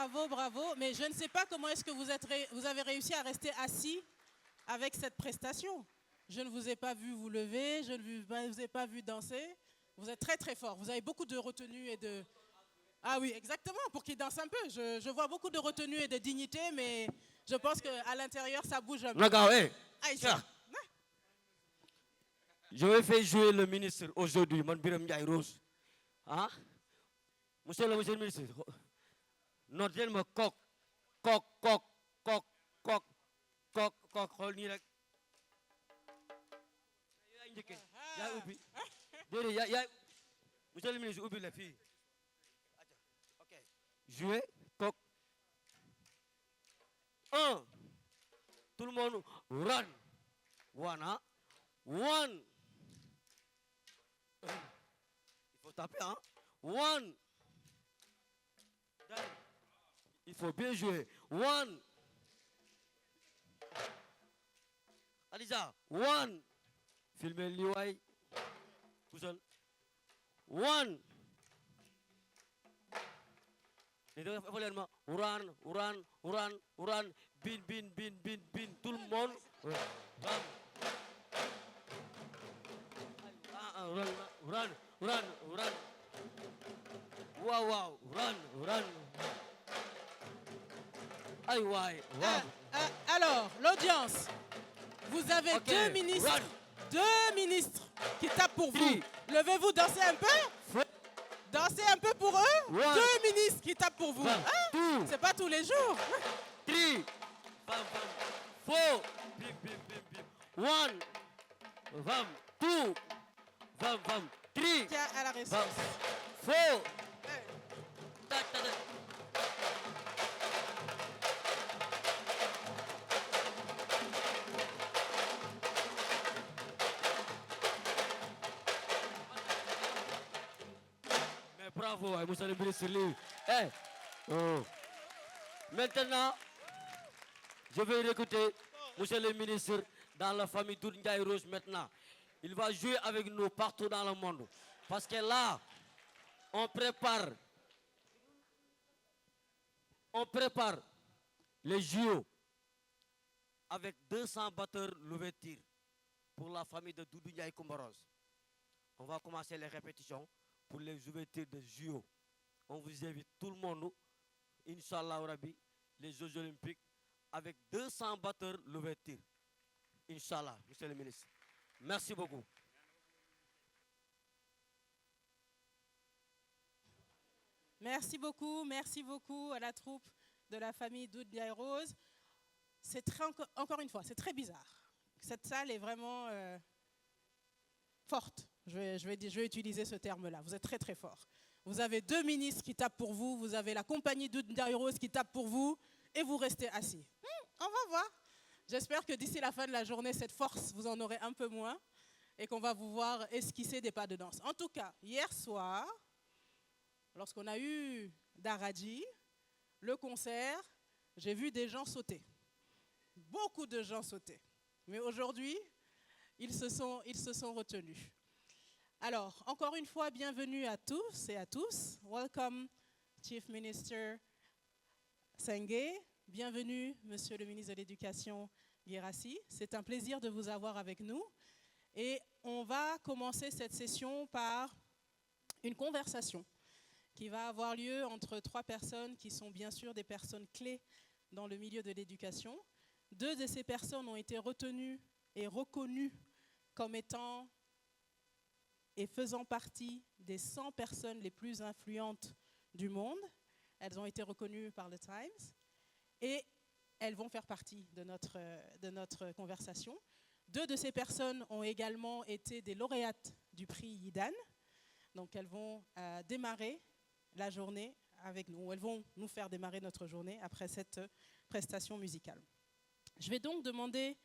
Bravo, bravo. Mais je ne sais pas comment est-ce que vous avez réussi à rester assis avec cette prestation. Je ne vous ai pas vu vous lever, je ne vous ai pas vu danser. Vous êtes très très fort. Vous avez beaucoup de retenue et de... Ah oui, exactement, pour qu'il danse un peu. Je vois beaucoup de retenue et de dignité, mais je pense qu'à l'intérieur, ça bouge un peu. Aïcha. Je vais faire jouer le ministre aujourd'hui, Manbiram Ndiaye Rose. Hein? Monsieur le ministre, notez le coq, coq, coq, coq, coq, coq, coq, xool nii rek. Yaa njëkke, yaa ubbi. Déedéet, yaa monsieur le ministre, ubbi la fii. Ok. Jouer, coq. 1. Tout le monde, run. 1, hein? 1. Il faut taper, hein? 1. Il faut bien jouer. 1. Aliza, 1. Filmez l'IY. Poussel. 1. Il faut l'air. Uran. Bin. Tout le monde. Run. Wow. Run. Aïe, wow. Alors, l'audience, vous avez deux ministres qui tapent pour vous. Levez-vous, dansez un peu. Dansez un peu pour eux. 2 ministres qui tapent pour vous. Hein? C'est pas tous les jours. 3. 4. Bim. 1. 2. 3. Tiens, à la réception. 4. Mais bravo, monsieur le ministre. Maintenant, je vais écouter monsieur le ministre dans la famille Doudou Ndiaye Rose maintenant. Il va jouer avec nous partout dans le monde. Parce que là, on prépare les JO avec 200 batteurs l'ouverture pour la famille de Doudou Ndiaye Coumbaros. On va commencer les répétitions pour les ouvertures de JO. On vous invite tout le monde, Inch'Allah Rabbi, les Jeux Olympiques, avec 200 batteurs l'ouverture. Inch'Allah, monsieur le ministre. Merci beaucoup. Merci beaucoup à la troupe de la famille Doudou Ndiaye Rose. C'est encore une fois, c'est très bizarre. Cette salle est vraiment forte. Je vais utiliser ce terme-là. Vous êtes très très fort. Vous avez 2 ministres qui tapent pour vous. Vous avez la compagnie Doudou Ndiaye Rose qui tape pour vous. Et vous restez assis. On va voir. J'espère que d'ici la fin de la journée, cette force, vous en aurez un peu moins. Et qu'on va vous voir esquisser des pas de danse. En tout cas, hier soir, lorsqu'on a eu Daradi, le concert, j'ai vu des gens sauter. Beaucoup de gens sauter. Mais aujourd'hui, ils se sont retenus. Alors, encore une fois, bienvenue à tous et à tous. Welcome, Chief Minister Senge. Bienvenue, Monsieur le ministre de l'Éducation Guérassi. C'est un plaisir de vous avoir avec nous. Et on va commencer cette session par une conversation qui va avoir lieu entre 3 personnes qui sont bien sûr des personnes clés dans le milieu de l'éducation. 2 de ces personnes ont été retenues et reconnues comme étant et faisant partie des 100 personnes les plus influentes du monde. Elles ont été reconnues par le Times et elles vont faire partie de notre conversation. 2 de ces personnes ont également été des lauréates du prix Yidan. Donc elles vont démarrer la journée avec nous. Elles vont nous faire démarrer notre journée après cette prestation musicale. Je vais donc demander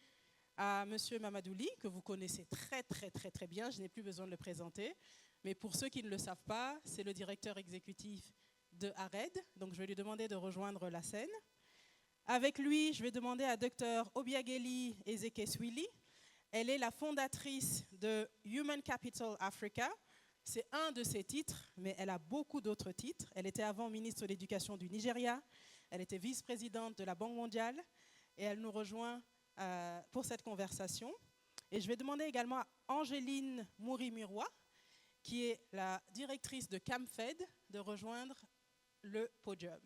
à M. Mamadouli, que vous connaissez très bien, je n'ai plus besoin de le présenter, mais pour ceux qui ne le savent pas, c'est le directeur exécutif de ARED, donc je vais lui demander de rejoindre la scène. Avec lui, je vais demander à Dr Obiageli Ezekwesili. Elle est la fondatrice de Human Capital Africa. C'est un de ses titres, mais elle a beaucoup d'autres titres. Elle était avant ministre de l'Éducation du Nigeria, elle était vice-présidente de la Banque mondiale et elle nous rejoint pour cette conversation. Et je vais demander également à Angéline Mouri-Miroir, qui est la directrice de CAMFED, de rejoindre le podium.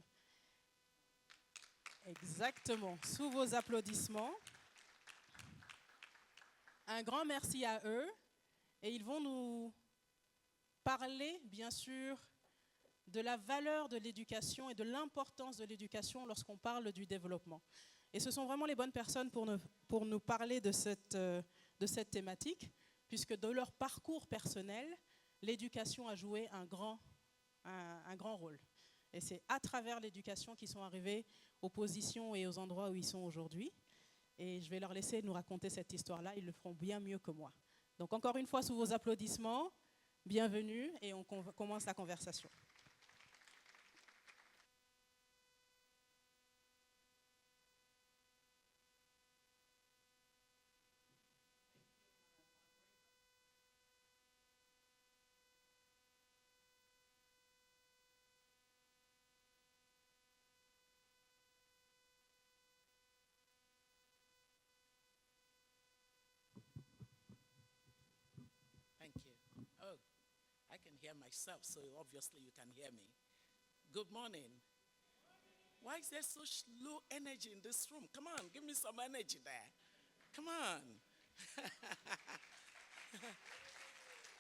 Exactement, sous vos applaudissements. Un grand merci à eux et ils vont nous parler, bien sûr, de la valeur de l'éducation et de l'importance de l'éducation lorsqu'on parle du développement. Et ce sont vraiment les bonnes personnes pour nous parler de cette thématique, puisque de leur parcours personnel, l'éducation a joué un grand rôle. Et c'est à travers l'éducation qu'ils sont arrivés aux positions et aux endroits où ils sont aujourd'hui. Et je vais leur laisser nous raconter cette histoire-là, ils le feront bien mieux que moi. Donc encore une fois, sous vos applaudissements, bienvenue et on commence la conversation. Thank you. Oh, I can hear myself, so obviously you can hear me. Good morning. Why is there such low energy in this room? Come on, give me some energy there. Come on.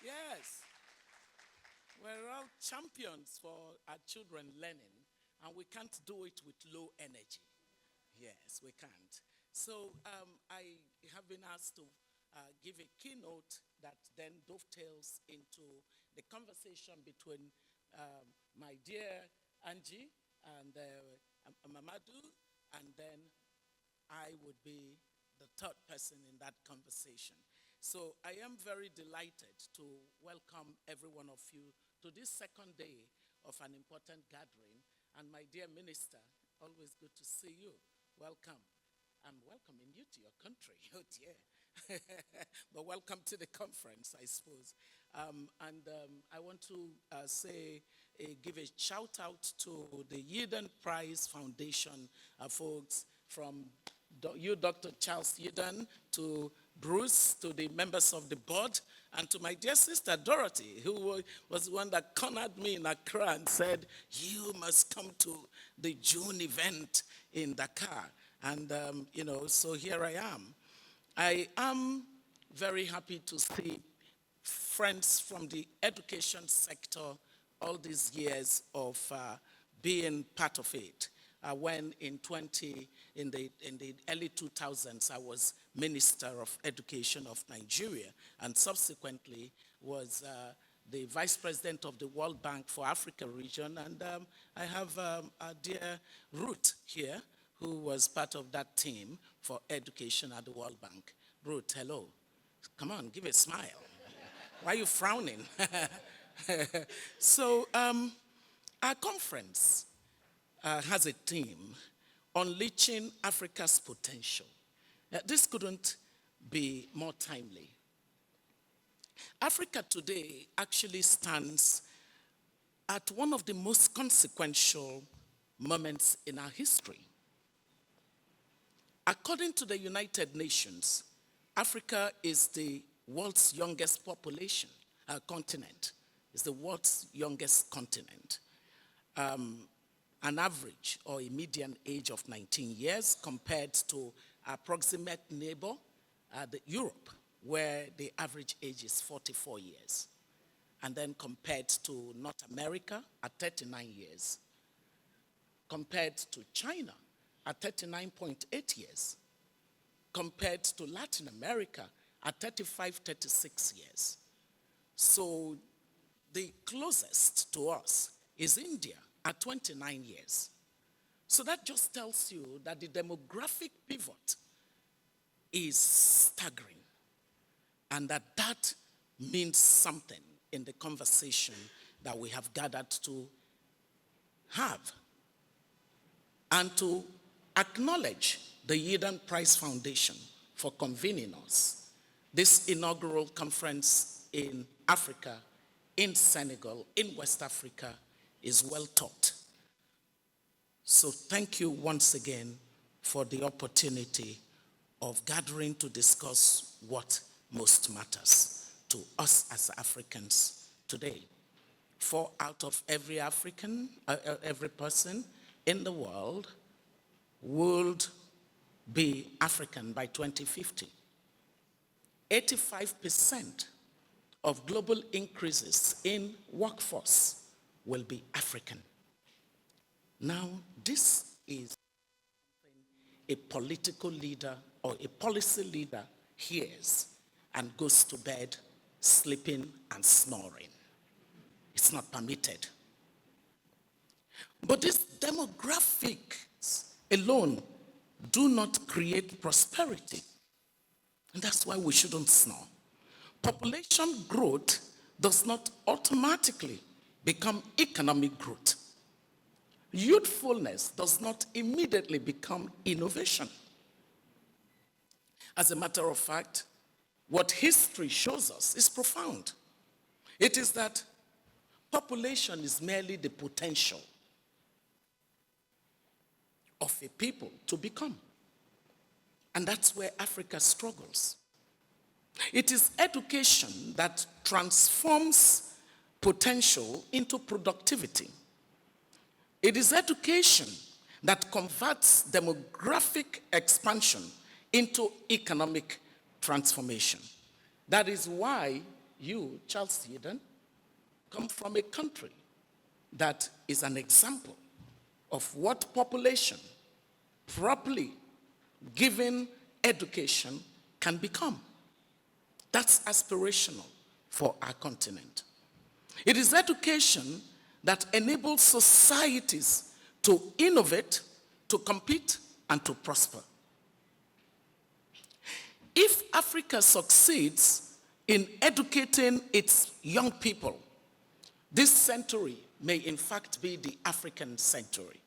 Yes. We're all champions for our children learning, and we can't do it with low energy. Yes, we can't. So I have been asked to give a keynote that then dovetails into the conversation between my dear Angie and Mamadou, and then I would be the third person in that conversation. So I am very delighted to welcome every one of you to this second day of an important gathering. And my dear minister, always good to see you. Welcome. I'm welcoming you to your country. Oh dear. But welcome to the conference, I suppose. I want to give a shout out to the Yidan Prize Foundation folks, from you, Dr. Charles Yidan, to Bruce, to the members of the board, and to my dear sister Dorothy, who was the one that cornered me in Accra and said, you must come to the June event in Dakar. And, so here I am. I am very happy to see friends from the education sector all these years of being part of it. When in the early 2000s, I was Minister of Education of Nigeria, and subsequently was the Vice President of the World Bank for Africa region. And I have our dear Ruth here, who was part of that team for education at the World Bank. Ruth, hello. Come on, give a smile. Why are you frowning? So our conference has a theme, Unleashing Africa's Potential. This couldn't be more timely. Africa today actually stands at one of the most consequential moments in our history. According to the United Nations, Africa is the world's youngest continent. It's the world's youngest continent. An average or a median age of 19 years compared to our proximate neighbor, Europe, where the average age is 44 years. And then compared to North America at 39 years. Compared to China at 39.8 years. Compared to Latin America at 35, 36 years. So the closest to us is India at 29 years. So that just tells you that the demographic pivot is staggering, and that means something in the conversation that we have gathered to have, and to acknowledge the Yidan Prize Foundation for convening us this inaugural conference in Africa in Senegal, in West Africa, is well taught. So thank you once again for the opportunity of gathering to discuss what most matters to us as Africans today. 4 out of every African, every person in the world would be African by 2050. 85% of global increases in workforce will be African. Now, this is a political leader or a policy leader hears and goes to bed sleeping and snoring. It's not permitted. But these demographics alone do not create prosperity. And that's why we shouldn't snore. Population growth does not automatically become economic growth. Youthfulness does not immediately become innovation. As a matter of fact, what history shows us is profound. It is that population is merely the potential of a people to become. And that's where Africa struggles. It is education that transforms potential into productivity. It is education that converts demographic expansion into economic transformation. That is why you, Charles Yidan, come from a country that is an example of what population, properly given education, can become. That's aspirational for our continent. It is education that enables societies to innovate, to compete, and to prosper. If Africa succeeds in educating its young people, this century may in fact be the African century.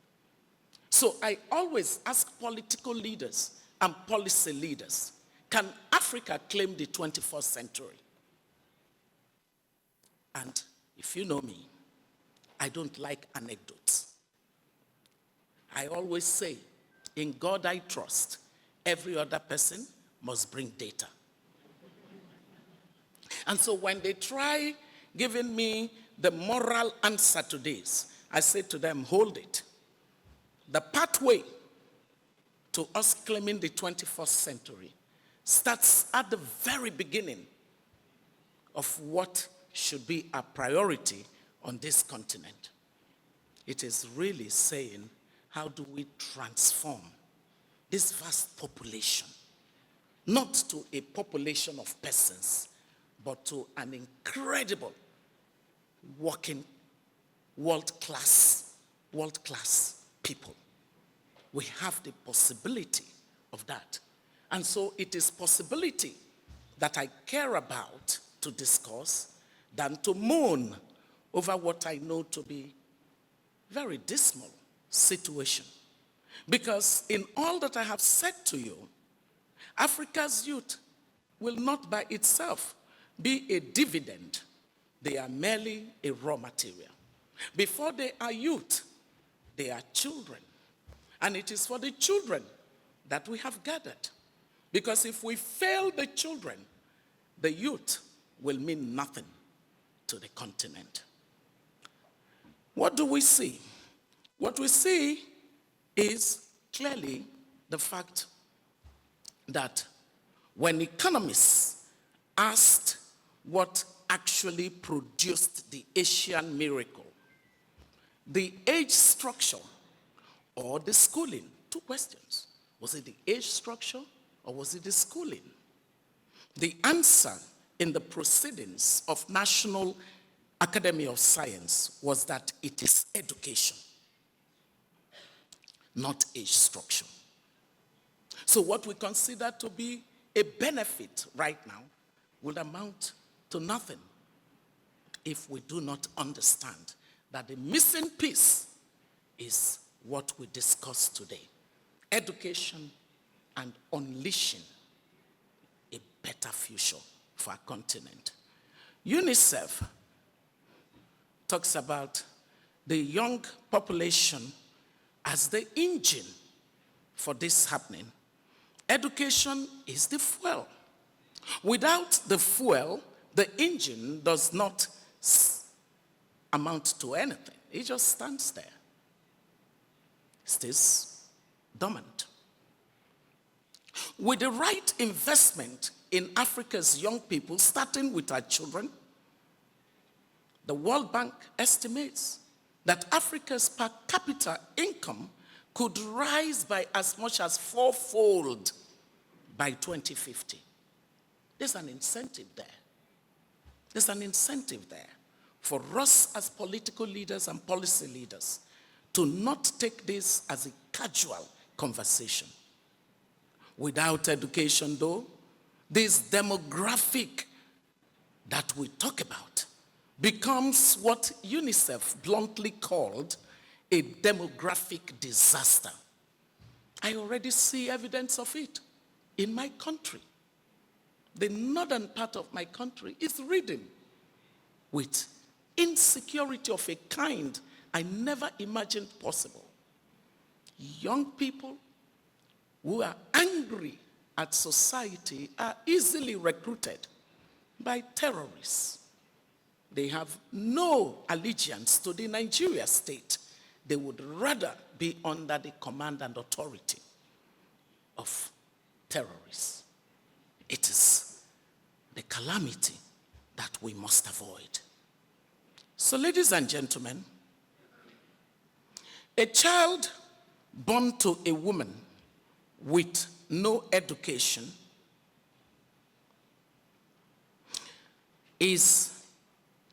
So I always ask political leaders and policy leaders, can Africa claim the 21st century? And if you know me, I don't like anecdotes. I always say, in God I trust, every other person must bring data. And so when they try giving me the moral answer to this, I say to them, hold it. The pathway to us claiming the 21st century starts at the very beginning of what should be a priority on this continent. It is really saying, how do we transform this vast population, not to a population of persons, but to an incredible working world-class people. We have the possibility of that. And so it is possibility that I care about to discuss than to moan over what I know to be very dismal situation. Because in all that I have said to you, Africa's youth will not by itself be a dividend. They are merely a raw material. Before they are youth, they are children. And it is for the children that we have gathered. Because if we fail the children, the youth will mean nothing to the continent. What do we see? What we see is clearly the fact that when economists asked what actually produced the Asian miracle, the age structure or the schooling, two questions. Was it the age structure or was it the schooling? The answer in the proceedings of National Academy of Science was that it is education, not age structure. So what we consider to be a benefit right now will amount to nothing if we do not understand that the missing piece is what we discuss today. Education and unleashing a better future for our continent. UNICEF talks about the young population as the engine for this happening. Education is the fuel. Without the fuel, the engine does not amount to anything. It just stands there. It stays dormant. With the right investment in Africa's young people, starting with our children, the World Bank estimates that Africa's per capita income could rise by as much as fourfold by 2050. There's an incentive there. There's an incentive there for us as political leaders and policy leaders to not take this as a casual conversation. Without education, though, this demographic that we talk about becomes what UNICEF bluntly called a demographic disaster. I already see evidence of it in my country. The northern part of my country is ridden with insecurity of a kind I never imagined possible. Young people who are angry at society are easily recruited by terrorists. They have no allegiance to the Nigeria state. They would rather be under the command and authority of terrorists. It is the calamity that we must avoid. So, ladies and gentlemen, a child born to a woman with no education is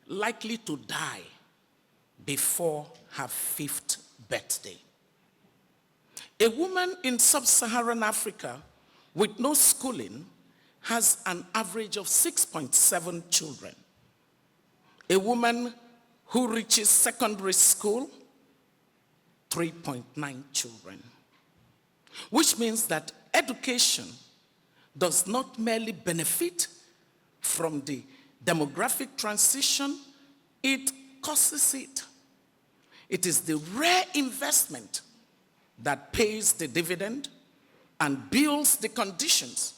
likely to die before her 5th birthday. A woman in sub-Saharan Africa with no schooling has an average of 6.7 children. A woman who reaches secondary school, 3.9 children. Which means that education does not merely benefit from the demographic transition, it causes it. It is the rare investment that pays the dividend and builds the conditions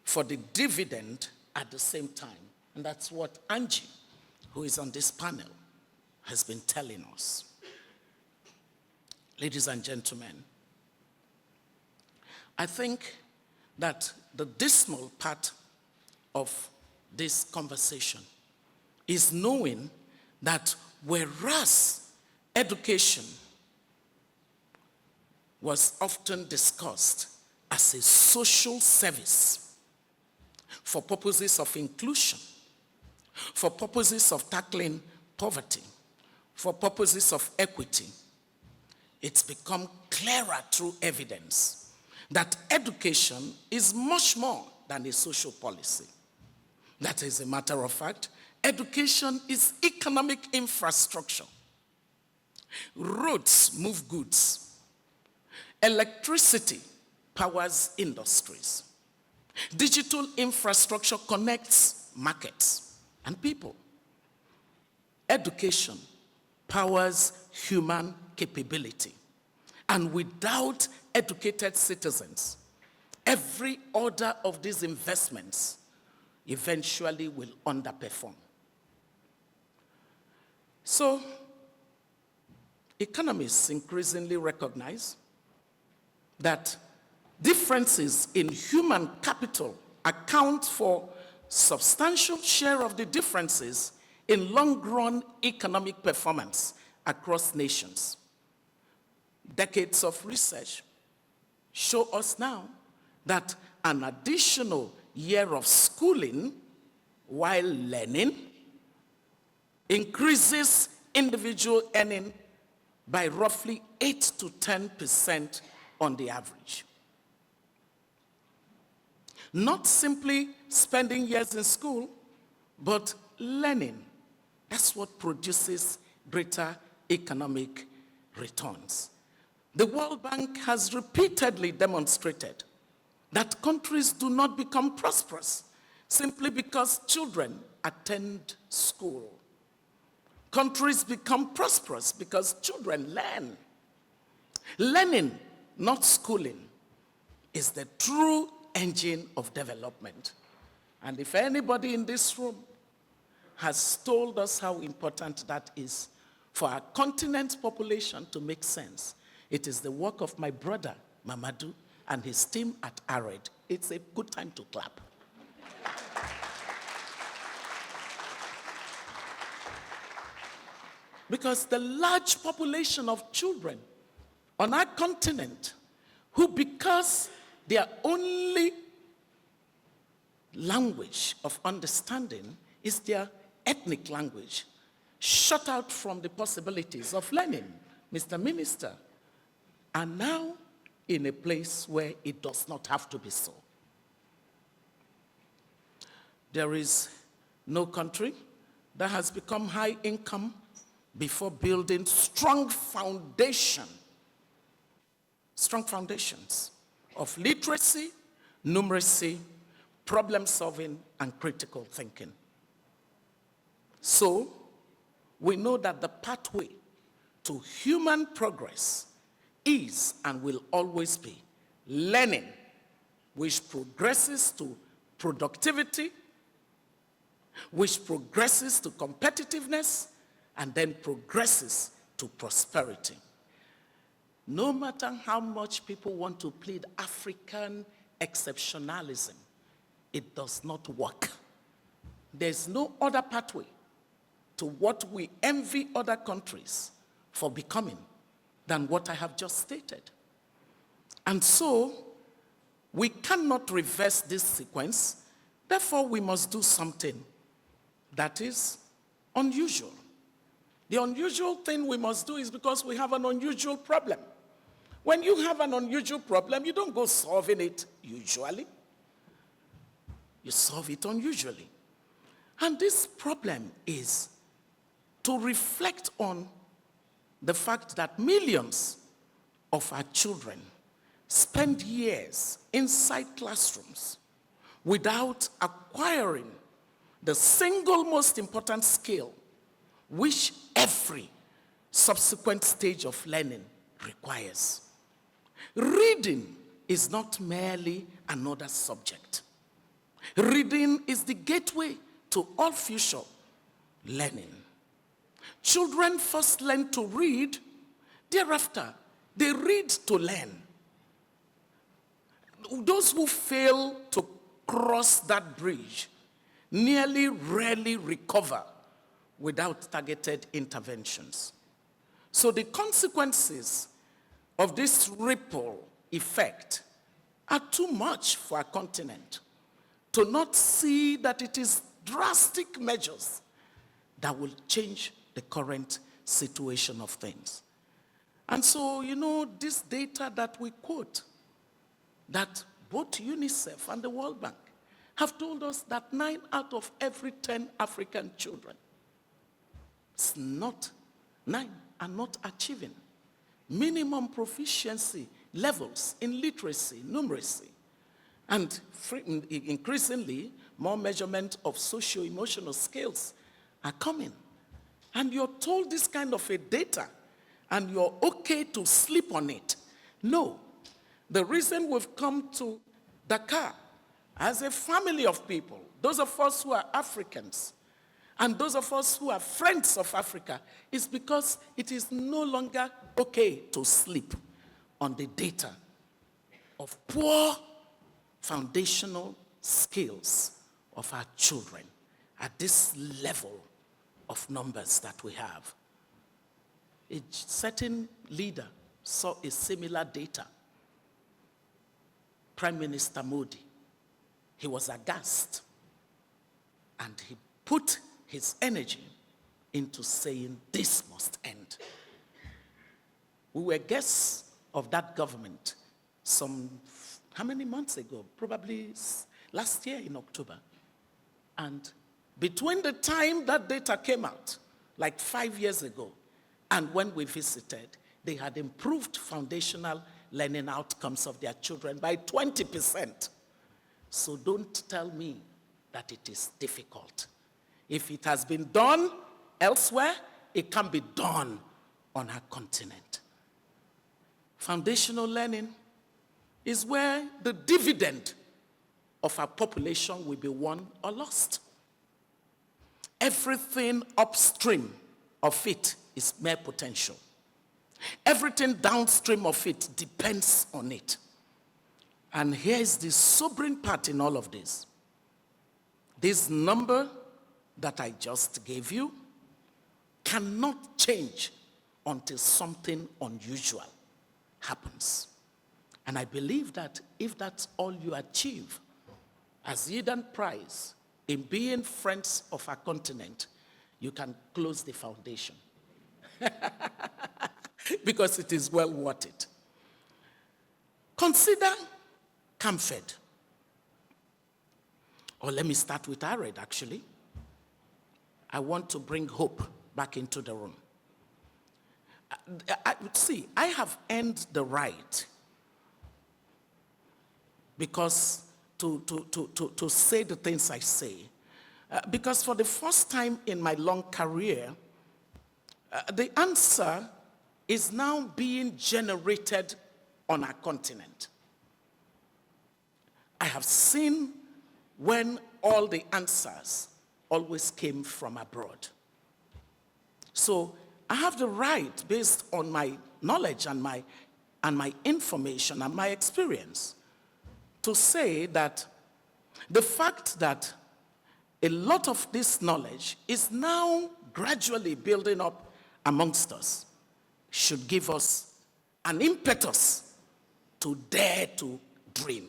for the dividend at the same time. And that's what Angie, who is on this panel, has been telling us. Ladies and gentlemen, I think that the dismal part of this conversation is knowing that whereas education was often discussed as a social service for purposes of inclusion, for purposes of tackling poverty, for purposes of equity, it's become clearer through evidence that education is much more than a social policy. That is a matter of fact, education is economic infrastructure. Roads move goods. Electricity powers industries. Digital infrastructure connects markets and people. Education powers human capability. And without educated citizens, every order of these investments eventually will underperform. So, economists increasingly recognize that differences in human capital account for substantial share of the differences in long-run economic performance across nations. Decades of research show us now that an additional year of schooling while learning increases individual earning by roughly 8 to 10% on the average. Not simply spending years in school, but learning. That's what produces greater economic returns. The World Bank has repeatedly demonstrated that countries do not become prosperous simply because children attend school. countries become prosperous because children learn. Learning, not schooling, is the true engine of development. And if anybody in this room has told us how important that is for our continent's population to make sense, it is the work of my brother, Mamadou, and his team at ARED. It's a good time to clap. Because the large population of children on our continent who, because their only language of understanding is their ethnic language, shut out from the possibilities of learning, Mr. Minister, are now in a place where it does not have to be so. There is no country that has become high income before building strong foundations of literacy, numeracy, problem solving, and critical thinking. So, we know that the pathway to human progress is and will always be learning, which progresses to productivity, which progresses to competitiveness, and then progresses to prosperity. No matter how much people want to plead African exceptionalism, it does not work. There's no other pathway to what we envy other countries for becoming than what I have just stated. And so, we cannot reverse this sequence. Therefore, we must do something that is unusual. The unusual thing we must do is because we have an unusual problem. When you have an unusual problem, you don't go solving it usually. You solve it unusually. And this problem is to reflect on the fact that millions of our children spend years inside classrooms without acquiring the single most important skill which every subsequent stage of learning requires. Reading is not merely another subject. Reading is the gateway to all future learning. Children first learn to read, thereafter, they read to learn. Those who fail to cross that bridge nearly rarely recover without targeted interventions. So the consequences of this ripple effect are too much for our continent to not see that it is drastic measures that will change the current situation of things. And so, this data that we quote, that both UNICEF and the World Bank have told us that 9 out of every 10 African children, 9 are not achieving minimum proficiency levels in literacy, numeracy, and increasingly more measurement of socio-emotional skills are coming. And you're told this kind of a data, and you're okay to sleep on it. No. The reason we've come to Dakar as a family of people, those of us who are Africans, and those of us who are friends of Africa, is because it is no longer okay to sleep on the data of poor foundational skills of our children at this level of numbers that we have. A certain leader saw a similar data. Prime Minister Modi, he was aghast, and he put his energy into saying this must end. We were guests of that government how many months ago? Probably last year in October. And between the time that data came out, like 5 years ago, and when we visited, they had improved foundational learning outcomes of their children by 20%. So don't tell me that it is difficult. If it has been done elsewhere, it can be done on our continent. Foundational learning is where the dividend of our population will be won or lost. Everything upstream of it is mere potential. Everything downstream of it depends on it. And here is the sobering part in all of this. This number that I just gave you cannot change until something unusual happens. And I believe that if that's all you achieve as Yidan prize in being friends of our continent, you can close the foundation. Because it is well worth it. Consider Camfed. Or let me start with Ared, actually. I want to bring hope back into the room. See, I have earned the right because to say the things I say. Because for the first time in my long career, the answer is now being generated on our continent. I have seen when all the answers always came from abroad. So I have the right, based on my knowledge and my information and my experience, to say that the fact that a lot of this knowledge is now gradually building up amongst us should give us an impetus to dare to dream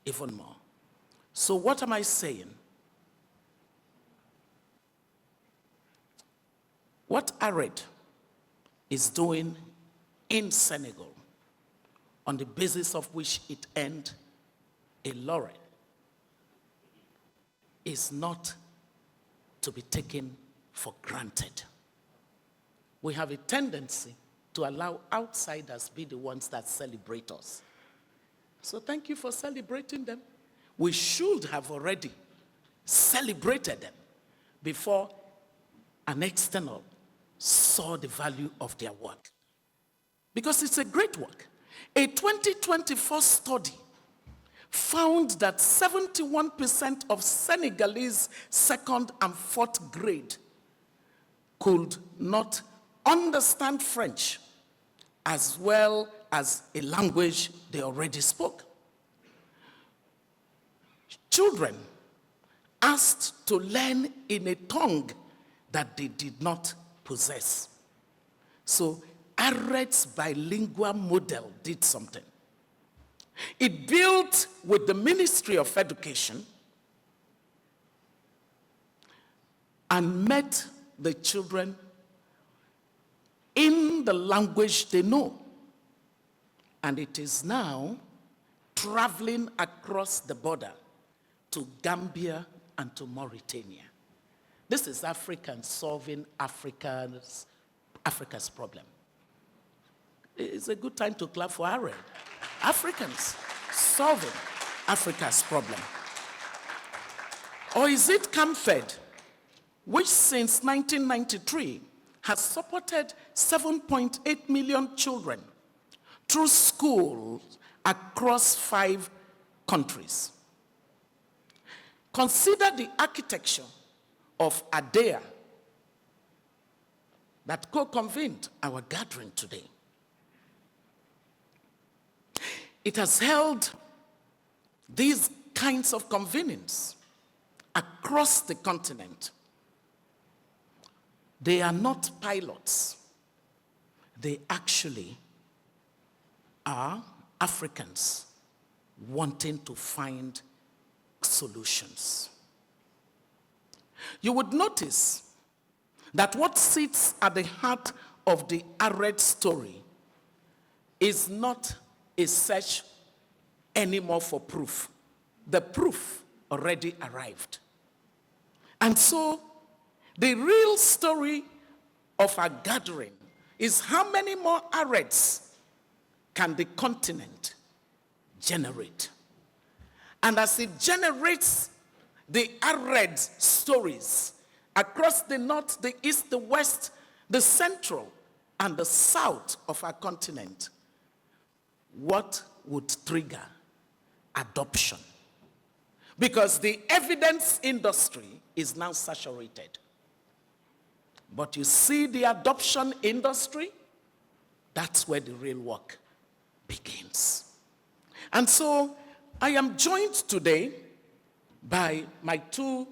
even more. So what am I saying? What Ared is doing in Senegal, on the basis of which it earned a laurel, is not to be taken for granted. We have a tendency to allow outsiders be the ones that celebrate us. So thank you for celebrating them. We should have already celebrated them before an external saw the value of their work. Because it's a great work. A 2024 study found that 71% of Senegalese second and fourth grade could not understand French as well as a language they already spoke. Children asked to learn in a tongue that they did not possess. So Ared's bilingual model did something. It built with the Ministry of Education and met the children in the language they know. And it is now traveling across the border to Gambia and to Mauritania. This is Africans solving Africa's problem. It's a good time to clap for Ared. Africans solving Africa's problem. Or is it Camfed, which since 1993 has supported 7.8 million children through schools across 5 countries? Consider the architecture of ADEA that co-convened our gathering today. It has held these kinds of convenings across the continent. They are not pilots. They actually are Africans wanting to find solutions. You would notice that what sits at the heart of the Ared story is not a search anymore for proof. The proof already arrived. And so the real story of our gathering is how many more Areds can the continent generate? And as it generates the Ared stories across the north, the east, the west, the central and the south of our continent, what would trigger adoption? Because the evidence industry is now saturated. But you see the adoption industry, that's where the real work begins. And so I am joined today by my two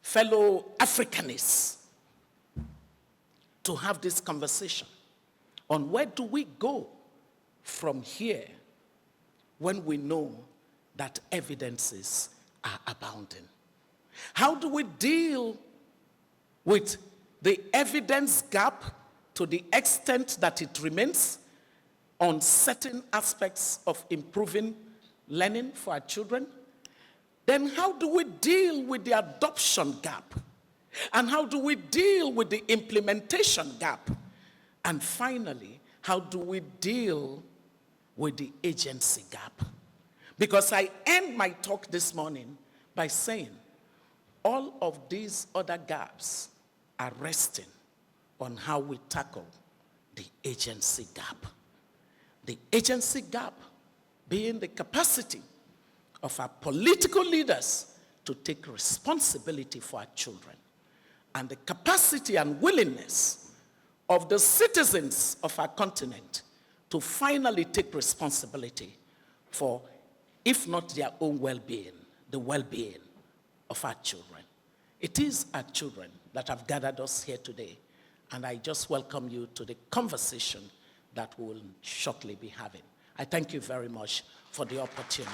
fellow Africanists to have this conversation on where do we go from here when we know that evidences are abounding. How do we deal with the evidence gap to the extent that it remains on certain aspects of improving learning for our children? Then how do we deal with the adoption gap? And how do we deal with the implementation gap? And finally, how do we deal with the agency gap? Because I end my talk this morning by saying all of these other gaps are resting on how we tackle the agency gap. The agency gap being the capacity of our political leaders to take responsibility for our children, and the capacity and willingness of the citizens of our continent to finally take responsibility for, if not their own well-being, the well-being of our children. It is our children that have gathered us here today, and I just welcome you to the conversation that we will shortly be having. I thank you very much for the opportunity.